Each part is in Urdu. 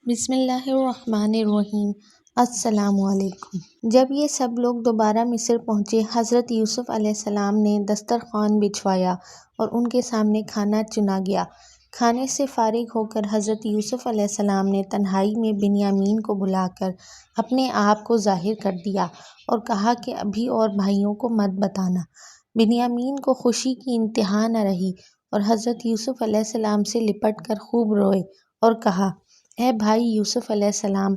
بسم اللہ الرحمن الرحیم۔ السلام علیکم۔ جب یہ سب لوگ دوبارہ مصر پہنچے، حضرت یوسف علیہ السلام نے دسترخوان بچھوایا اور ان کے سامنے کھانا چنا گیا۔ کھانے سے فارغ ہو کر حضرت یوسف علیہ السلام نے تنہائی میں بنیامین کو بلا کر اپنے آپ کو ظاہر کر دیا اور کہا کہ ابھی اور بھائیوں کو مت بتانا۔ بنیامین کو خوشی کی انتہا نہ رہی اور حضرت یوسف علیہ السلام سے لپٹ کر خوب روئے اور کہا، اے بھائی یوسف علیہ السلام،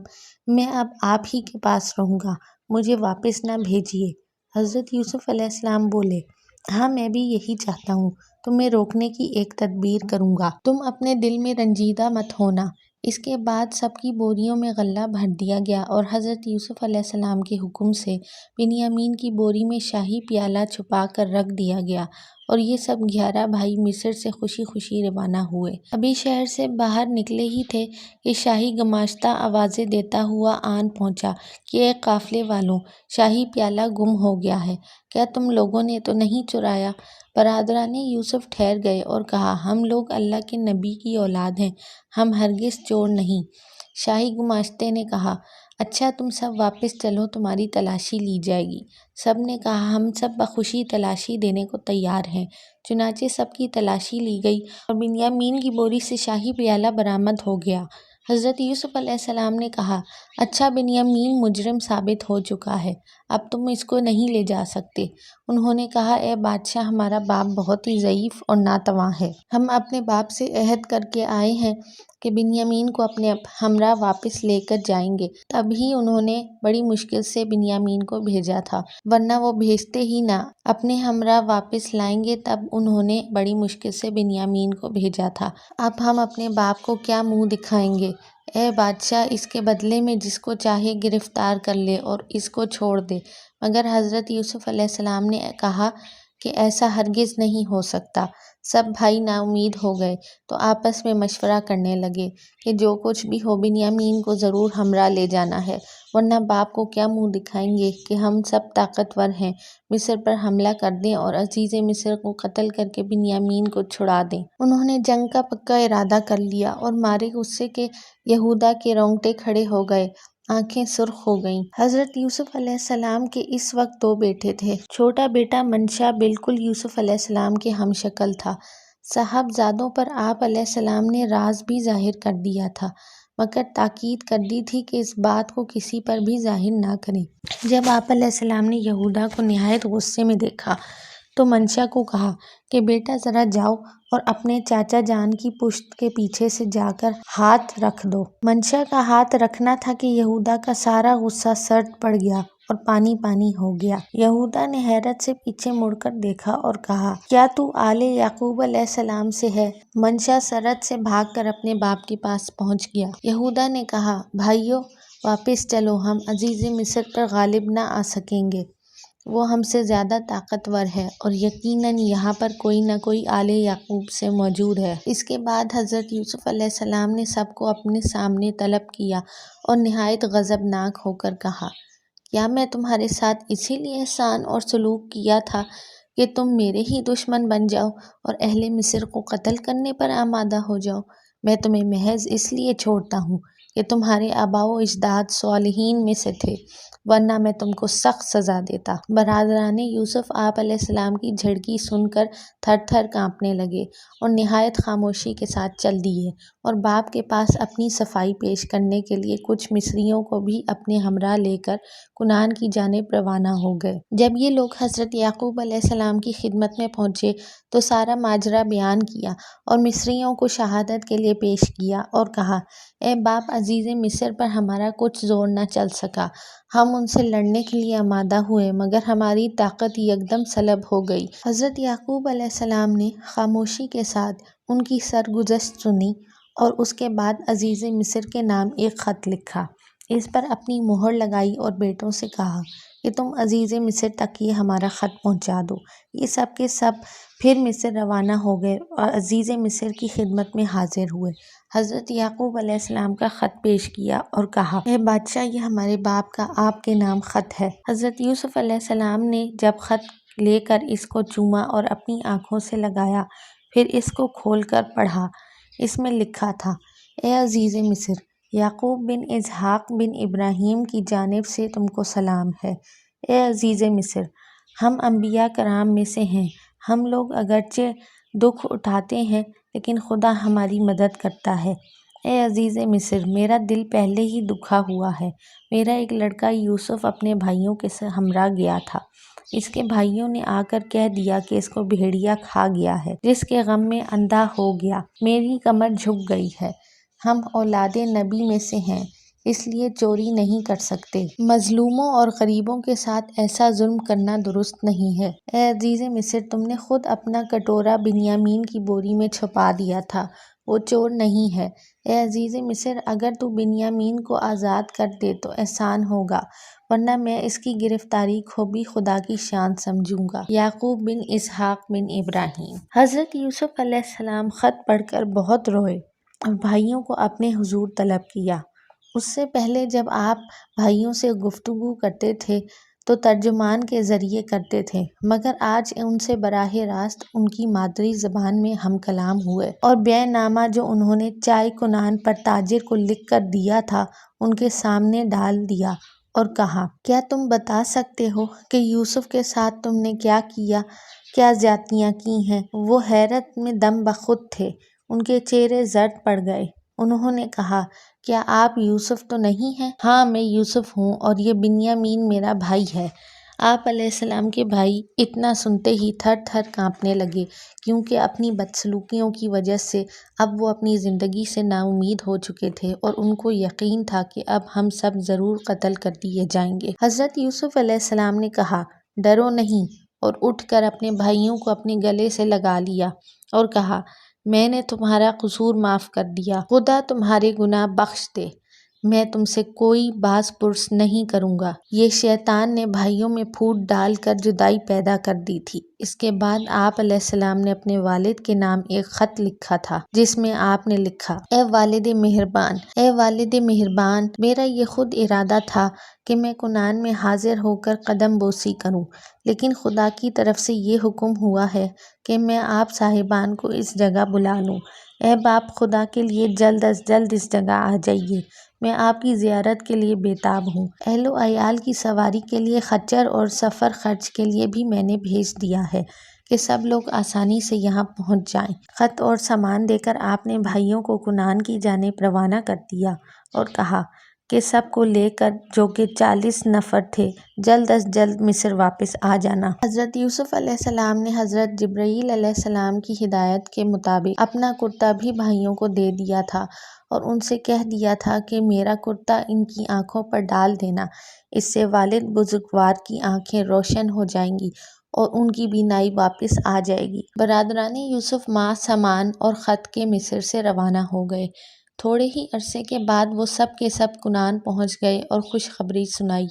میں اب آپ ہی کے پاس رہوں گا، مجھے واپس نہ بھیجیے۔ حضرت یوسف علیہ السلام بولے، ہاں میں بھی یہی چاہتا ہوں، تمہیں روکنے کی ایک تدبیر کروں گا، تم اپنے دل میں رنجیدہ مت ہونا۔ اس کے بعد سب کی بوریوں میں غلہ بھر دیا گیا اور حضرت یوسف علیہ السلام کے حکم سے بنیامین کی بوری میں شاہی پیالہ چھپا کر رکھ دیا گیا اور یہ سب 11 بھائی مصر سے خوشی خوشی روانہ ہوئے۔ ابھی شہر سے باہر نکلے ہی تھے کہ شاہی گماشتہ آوازیں دیتا ہوا آن پہنچا کہ اے قافلے والوں، شاہی پیالہ گم ہو گیا ہے، کیا تم لوگوں نے تو نہیں چرایا؟ برادران یوسف ٹھہر گئے اور کہا، ہم لوگ اللہ کے نبی کی اولاد ہیں، ہم ہرگز چور نہیں۔ شاہی گماشتے نے کہا، اچھا تم سب واپس چلو، تمہاری تلاشی لی جائے گی۔ سب نے کہا، ہم سب بخوشی تلاشی دینے کو تیار ہیں۔ چنانچہ سب کی تلاشی لی گئی اور بنیامین کی بوری سے شاہی پیالہ برآمد ہو گیا۔ حضرت یوسف علیہ السلام نے کہا، اچھا بنیامین مجرم ثابت ہو چکا ہے، اب تم اس کو نہیں لے جا سکتے۔ انہوں نے کہا، اے بادشاہ، ہمارا باپ بہت ہی ضعیف اور ناتواں ہے، ہم اپنے باپ سے عہد کر کے آئے ہیں کہ بنیامین کو اپنے ہمراہ واپس لے کر جائیں گے، تب ہی انہوں نے بڑی مشکل سے بنیامین کو بھیجا تھا، ورنہ وہ بھیجتے ہی نہ، اپنے ہمراہ واپس لائیں گے تب انہوں نے بڑی مشکل سے بنیامین کو بھیجا تھا، اب ہم اپنے باپ کو کیا منہ دکھائیں گے؟ اے بادشاہ، اس کے بدلے میں جس کو چاہے گرفتار کر لے اور اس کو چھوڑ دے۔ مگر حضرت یوسف علیہ السلام نے کہا کہ ایسا ہرگز نہیں ہو سکتا۔ سب بھائی نا امید ہو گئے تو آپس میں مشورہ کرنے لگے کہ جو کچھ بھی ہو بنیامین کو ضرور ہمراہ لے جانا ہے، ورنہ باپ کو کیا منہ دکھائیں گے کہ ہم سب طاقتور ہیں، مصر پر حملہ کر دیں اور عزیز مصر کو قتل کر کے بنیامین کو چھڑا دیں۔ انہوں نے جنگ کا پکا ارادہ کر لیا اور مارے غصے کے یہودا کے رونگٹے کھڑے ہو گئے، آنکھیں سرخ ہو گئیں۔ حضرت یوسف علیہ السلام کے اس وقت 2 بیٹے تھے۔ چھوٹا بیٹا منشا بالکل یوسف علیہ السلام کے ہم شکل تھا۔ صاحبزادوں پر آپ علیہ السلام نے راز بھی ظاہر کر دیا تھا، مگر تاکید کر دی تھی کہ اس بات کو کسی پر بھی ظاہر نہ کریں۔ جب آپ علیہ السلام نے یہودا کو نہایت غصے میں دیکھا تو منشا کو کہا کہ بیٹا ذرا جاؤ اور اپنے چاچا جان کی پشت کے پیچھے سے جا کر ہاتھ رکھ دو۔ منشا کا ہاتھ رکھنا تھا کہ یہودا کا سارا غصہ سرد پڑ گیا اور پانی پانی ہو گیا۔ یہودا نے حیرت سے پیچھے مڑ کر دیکھا اور کہا، کیا تو آل یعقوب علیہ السلام سے ہے؟ منشا سرحد سے بھاگ کر اپنے باپ کے پاس پہنچ گیا۔ یہودا نے کہا، بھائیو واپس چلو، ہم عزیز مصر پر غالب نہ آ سکیں گے، وہ ہم سے زیادہ طاقتور ہے اور یقیناً یہاں پر کوئی نہ کوئی آل یعقوب سے موجود ہے۔ اس کے بعد حضرت یوسف علیہ السلام نے سب کو اپنے سامنے طلب کیا اور نہایت غضبناک ہو کر کہا، کیا میں تمہارے ساتھ اسی لیے احسان اور سلوک کیا تھا کہ تم میرے ہی دشمن بن جاؤ اور اہل مصر کو قتل کرنے پر آمادہ ہو جاؤ؟ میں تمہیں محض اس لیے چھوڑتا ہوں کہ تمہارے آباء و اجداد صالحین میں سے تھے، ورنہ میں تم کو سخت سزا دیتا۔ برادران یوسف آپ علیہ السلام کی جھڑکی سن کر تھر تھر کانپنے لگے اور نہایت خاموشی کے ساتھ چل دیے اور باپ کے پاس اپنی صفائی پیش کرنے کے لیے کچھ مصریوں کو بھی اپنے ہمراہ لے کر کنعان کی جانب روانہ ہو گئے۔ جب یہ لوگ حضرت یعقوب علیہ السلام کی خدمت میں پہنچے تو سارا ماجرا بیان کیا اور مصریوں کو شہادت کے لیے پیش کیا اور کہا، اے باپ، عزیز مصر پر ہمارا کچھ زور نہ چل سکا، ہم ان سے لڑنے کے لیے آمادہ ہوئے مگر ہماری طاقت یکدم سلب ہو گئی۔ حضرت یعقوب علیہ السلام نے خاموشی کے ساتھ ان کی سرگزشت سنی اور اس کے بعد عزیز مصر کے نام ایک خط لکھا، اس پر اپنی مہر لگائی اور بیٹوں سے کہا کہ تم عزیز مصر تک یہ ہمارا خط پہنچا دو۔ یہ سب کے سب پھر مصر روانہ ہو گئے اور عزیز مصر کی خدمت میں حاضر ہوئے۔ حضرت یعقوب علیہ السلام کا خط پیش کیا اور کہا، اے بادشاہ، یہ ہمارے باپ کا آپ کے نام خط ہے۔ حضرت یوسف علیہ السلام نے جب خط لے کر اس کو چوما اور اپنی آنکھوں سے لگایا، پھر اس کو کھول کر پڑھا۔ اس میں لکھا تھا، اے عزیز مصر، یعقوب بن اسحاق بن ابراہیم کی جانب سے تم کو سلام ہے۔ اے عزیز مصر، ہم انبیاء کرام میں سے ہیں، ہم لوگ اگرچہ دکھ اٹھاتے ہیں لیکن خدا ہماری مدد کرتا ہے۔ اے عزیز مصر، میرا دل پہلے ہی دکھا ہوا ہے۔ میرا ایک لڑکا یوسف اپنے بھائیوں کے ہمراہ گیا تھا، اس کے بھائیوں نے آ کر کہہ دیا کہ اس کو بھیڑیا کھا گیا ہے، جس کے غم میں اندھا ہو گیا۔ میری کمر جھک گئی ہے، ہم اولاد نبی میں سے ہیں، اس لیے چوری نہیں کر سکتے۔ مظلوموں اور غریبوں کے ساتھ ایسا ظلم کرنا درست نہیں ہے۔ اے عزیز مصر، تم نے خود اپنا کٹورا بنیامین کی بوری میں چھپا دیا تھا، وہ چور نہیں ہے۔ اے عزیز مصر، اگر تو بنیامین کو آزاد کر دے تو احسان ہوگا، ورنہ میں اس کی گرفتاری کو بھی خدا کی شان سمجھوں گا۔ یعقوب بن اسحاق بن ابراہیم۔ حضرت یوسف علیہ السلام خط پڑھ کر بہت روئے اور بھائیوں کو اپنے حضور طلب کیا۔ اس سے پہلے جب آپ بھائیوں سے گفتگو کرتے تھے تو ترجمان کے ذریعے کرتے تھے، مگر آج ان سے براہ راست ان کی مادری زبان میں ہم کلام ہوئے اور بیع نامہ جو انہوں نے چائے کنان پر تاجر کو لکھ کر دیا تھا ان کے سامنے ڈال دیا اور کہا، کیا تم بتا سکتے ہو کہ یوسف کے ساتھ تم نے کیا کیا، کیا زیادتیاں کی ہیں؟ وہ حیرت میں دم بخود تھے، ان کے چہرے زرد پڑ گئے۔ انہوں نے کہا، کیا آپ یوسف تو نہیں ہیں؟ ہاں، میں یوسف ہوں اور یہ بنیامین میرا بھائی ہے۔ آپ علیہ السلام کے بھائی اتنا سنتے ہی تھر تھر کانپنے لگے، کیونکہ اپنی بدسلوکیوں کی وجہ سے اب وہ اپنی زندگی سے نا امید ہو چکے تھے اور ان کو یقین تھا کہ اب ہم سب ضرور قتل کر دیے جائیں گے۔ حضرت یوسف علیہ السلام نے کہا، ڈرو نہیں، اور اٹھ کر اپنے بھائیوں کو اپنے گلے سے لگا لیا اور کہا، میں نے تمہارا قصور معاف کر دیا، خدا تمہارے گناہ بخش دے، میں تم سے کوئی باز پرس نہیں کروں گا۔ یہ شیطان نے بھائیوں میں پھوٹ ڈال کر جدائی پیدا کر دی تھی۔ اس کے بعد آپ علیہ السلام نے اپنے والد کے نام ایک خط لکھا تھا، جس میں آپ نے لکھا، اے والد مہربان، اے والد مہربان، میرا یہ خود ارادہ تھا کہ میں کنعان میں حاضر ہو کر قدم بوسی کروں، لیکن خدا کی طرف سے یہ حکم ہوا ہے کہ میں آپ صاحبان کو اس جگہ بلا لوں۔ اے باپ، خدا کے لیے جلد از جلد اس جگہ آ جائیے، میں آپ کی زیارت کے لیے بے تاب ہوں۔ اہل و عیال کی سواری کے لیے خچر اور سفر خرچ کے لیے بھی میں نے بھیج دیا ہے کہ سب لوگ آسانی سے یہاں پہنچ جائیں۔ خط اور سامان دے کر آپ نے بھائیوں کو کنعان کی جانب روانہ کر دیا اور کہا کہ سب کو لے کر، جو کہ 40 نفر تھے، جلد از جلد مصر واپس آ جانا۔ حضرت یوسف علیہ السلام نے حضرت جبرائیل علیہ السلام کی ہدایت کے مطابق اپنا کرتا بھی بھائیوں کو دے دیا تھا اور ان سے کہہ دیا تھا کہ میرا کرتا ان کی آنکھوں پر ڈال دینا، اس سے والد بزرگوار کی آنکھیں روشن ہو جائیں گی اور ان کی بینائی واپس آ جائے گی۔ برادران یوسف ماہ سامان اور خط کے مصر سے روانہ ہو گئے۔ تھوڑے ہی عرصے کے بعد وہ سب کے سب کنعان پہنچ گئے اور خوشخبری سنائی۔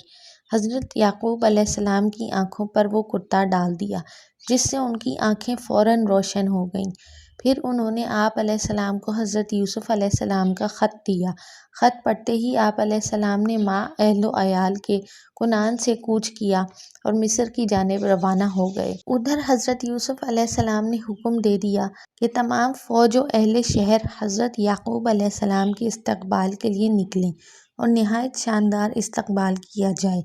حضرت یعقوب علیہ السلام کی آنکھوں پر وہ کرتا ڈال دیا، جس سے ان کی آنکھیں فوراً روشن ہو گئیں۔ پھر انہوں نے آپ علیہ السلام کو حضرت یوسف علیہ السلام کا خط دیا۔ خط پڑھتے ہی آپ علیہ السلام نے ماں اہل و عیال کے کنعان سے کوچ کیا اور مصر کی جانب روانہ ہو گئے۔ ادھر حضرت یوسف علیہ السلام نے حکم دے دیا کہ تمام فوج و اہل شہر حضرت یعقوب علیہ السلام کے استقبال کے لیے نکلیں اور نہایت شاندار استقبال کیا جائے۔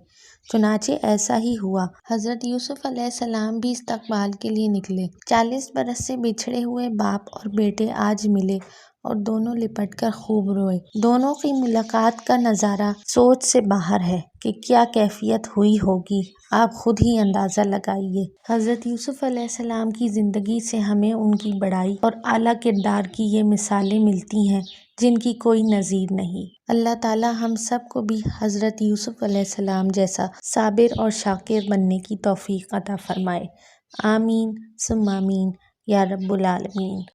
چنانچہ ایسا ہی ہوا۔ حضرت یوسف علیہ السلام بھی استقبال کے لیے نکلے۔ 40 برس سے بچھڑے ہوئے باپ اور بیٹے آج ملے اور دونوں لپٹ کر خوب روئے۔ دونوں کی ملاقات کا نظارہ سوچ سے باہر ہے کہ کیا کیفیت ہوئی ہوگی، آپ خود ہی اندازہ لگائیے۔ حضرت یوسف علیہ السلام کی زندگی سے ہمیں ان کی بڑائی اور اعلیٰ کردار کی یہ مثالیں ملتی ہیں جن کی کوئی نظیر نہیں۔ اللہ تعالی ہم سب کو بھی حضرت یوسف علیہ السلام جیسا صابر اور شاکر بننے کی توفیق عطا فرمائے۔ آمین ثم آمین یا رب العالمین۔